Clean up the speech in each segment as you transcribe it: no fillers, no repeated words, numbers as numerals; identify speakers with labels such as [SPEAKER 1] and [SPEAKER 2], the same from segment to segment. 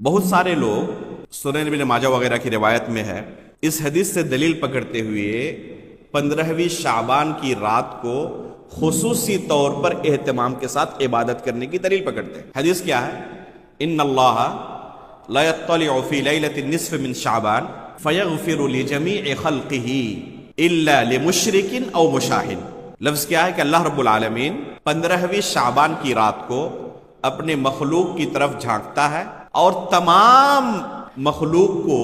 [SPEAKER 1] بہت سارے لوگ سنن ابن ماجہ وغیرہ کی روایت میں ہے، اس حدیث سے دلیل پکڑتے ہوئے 15ویں شعبان کی رات کو خصوصی طور پر اہتمام کے ساتھ عبادت کرنے کی دلیل پکڑتے ہیں۔ حدیث کیا ہے؟ ان اللہ لا يطلع فی لیلۃ النصف من شعبان فیغفر لجمیع خلقہ الا لمشرک او مشاہن۔ لفظ کیا ہے کہ اللہ رب العالمین 15ویں شعبان کی رات کو اپنے مخلوق کی طرف جھانکتا ہے اور تمام مخلوق کو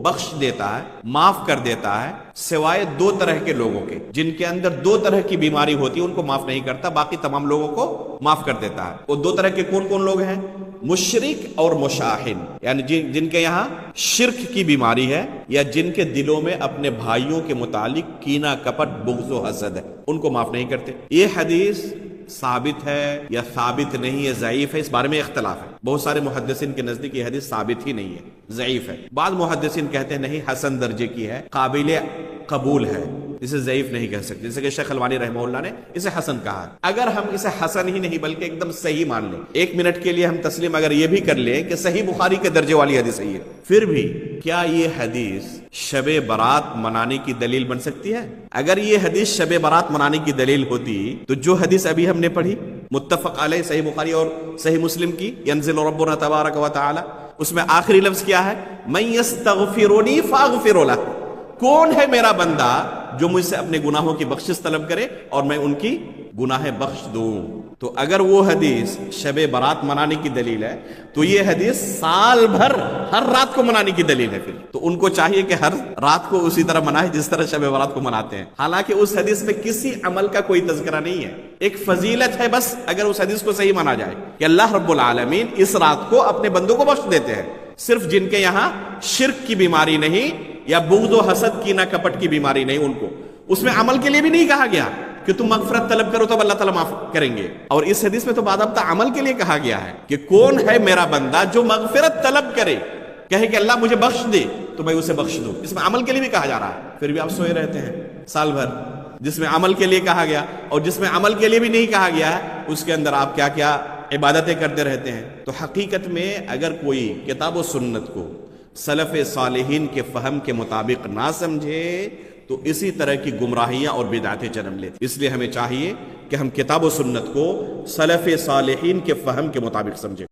[SPEAKER 1] بخش دیتا ہے، معاف کر دیتا ہے، سوائے 2 طرح کے لوگوں کے، جن کے اندر 2 طرح کی بیماری ہوتی ہے ان کو معاف نہیں کرتا، باقی تمام لوگوں کو معاف کر دیتا ہے۔ وہ 2 طرح کے کون کون لوگ ہیں؟ مشرک اور مشاہن، یعنی جن کے یہاں شرک کی بیماری ہے یا جن کے دلوں میں اپنے بھائیوں کے متعلق کینہ کپٹ بغض و حسد ہے، ان کو معاف نہیں کرتے۔ یہ حدیث ثابت ہے یا ثابت نہیں ہے، ضعیف ہے، اس بارے میں اختلاف ہے۔ بہت سارے محدثین کے نزدیک یہ حدیث ثابت ہی نہیں ہے، ضعیف ہے۔ بعض محدثین کہتے ہیں نہیں، حسن درجے کی ہے، قابل قبول ہے، اسے ضعیف نہیں کہہ سکتے، جیسے کہ شیخ البانی رحمہ اللہ نے اسے حسن کہا ہے۔ اگر ہم اسے حسن ہی نہیں بلکہ ایک دم صحیح مان لیں، 1 منٹ کے لیے ہم تسلیم اگر یہ بھی کر لیں کہ صحیح بخاری کے درجے والی حدیث ہے، پھر بھی کیا یہ حدیث شب برات منانے کی دلیل بن سکتی ہے؟ اگر یہ حدیث شب برات منانے کی دلیل ہوتی تو جو حدیث ابھی ہم نے پڑھی متفق علیہ صحیح بخاری اور صحیح مسلم کی، ینزل ربنا تبارک و تعالی، اس میں آخری لفظ کیا ہے؟ من یستغفرنی فاغفر لہ، کون ہے میرا بندہ جو مجھ سے اپنے گناہوں کی بخشش طلب کرے اور میں ان کی گناہ بخش دوں۔ تو اگر وہ حدیث شب برات منانے کی دلیل ہے تو یہ حدیث سال بھر ہر رات کو منانے کی دلیل ہے، پھر تو ان کو چاہیے کہ ہر رات کو اسی طرح منائے جس طرح شب برات کو مناتے ہیں، حالانکہ اس حدیث میں کسی عمل کا کوئی تذکرہ نہیں ہے، ایک فضیلت ہے بس اگر اس حدیث کو صحیح مانا جائے کہ اللہ رب العالمین اس رات کو اپنے بندوں کو بخش دیتے ہیں، صرف جن کے یہاں شرک کی بیماری نہیں یا بغض و حسد کینہ کپٹ کی بیماری نہیں ان کو۔ اس میں عمل کے لیے بھی نہیں کہا گیا کہ تم مغفرت طلب کرو تو اللہ تعالیٰ معاف کریں گے، اور اس حدیث میں تو باضابطہ عمل کے لیے کہا گیا ہے کہ کون ہے میرا بندہ جو مغفرت طلب کرے، کہے کہ اللہ مجھے بخش دے تو میں اسے بخش دوں۔ اس میں عمل کے لیے بھی کہا جا رہا ہے، پھر بھی آپ سوئے رہتے ہیں سال بھر۔ جس میں عمل کے لیے کہا گیا اور جس میں عمل کے لیے بھی نہیں کہا گیا ہے اس کے اندر آپ کیا کیا عبادتیں کرتے رہتے ہیں۔ تو حقیقت میں اگر کوئی کتاب و سنت کو سلف صالحین کے فہم کے مطابق نہ سمجھے تو اسی طرح کی گمراہیاں اور بدعتیں جنم لیتی۔ اس لیے ہمیں چاہیے کہ ہم کتاب و سنت کو سلف صالحین کے فہم کے مطابق سمجھیں۔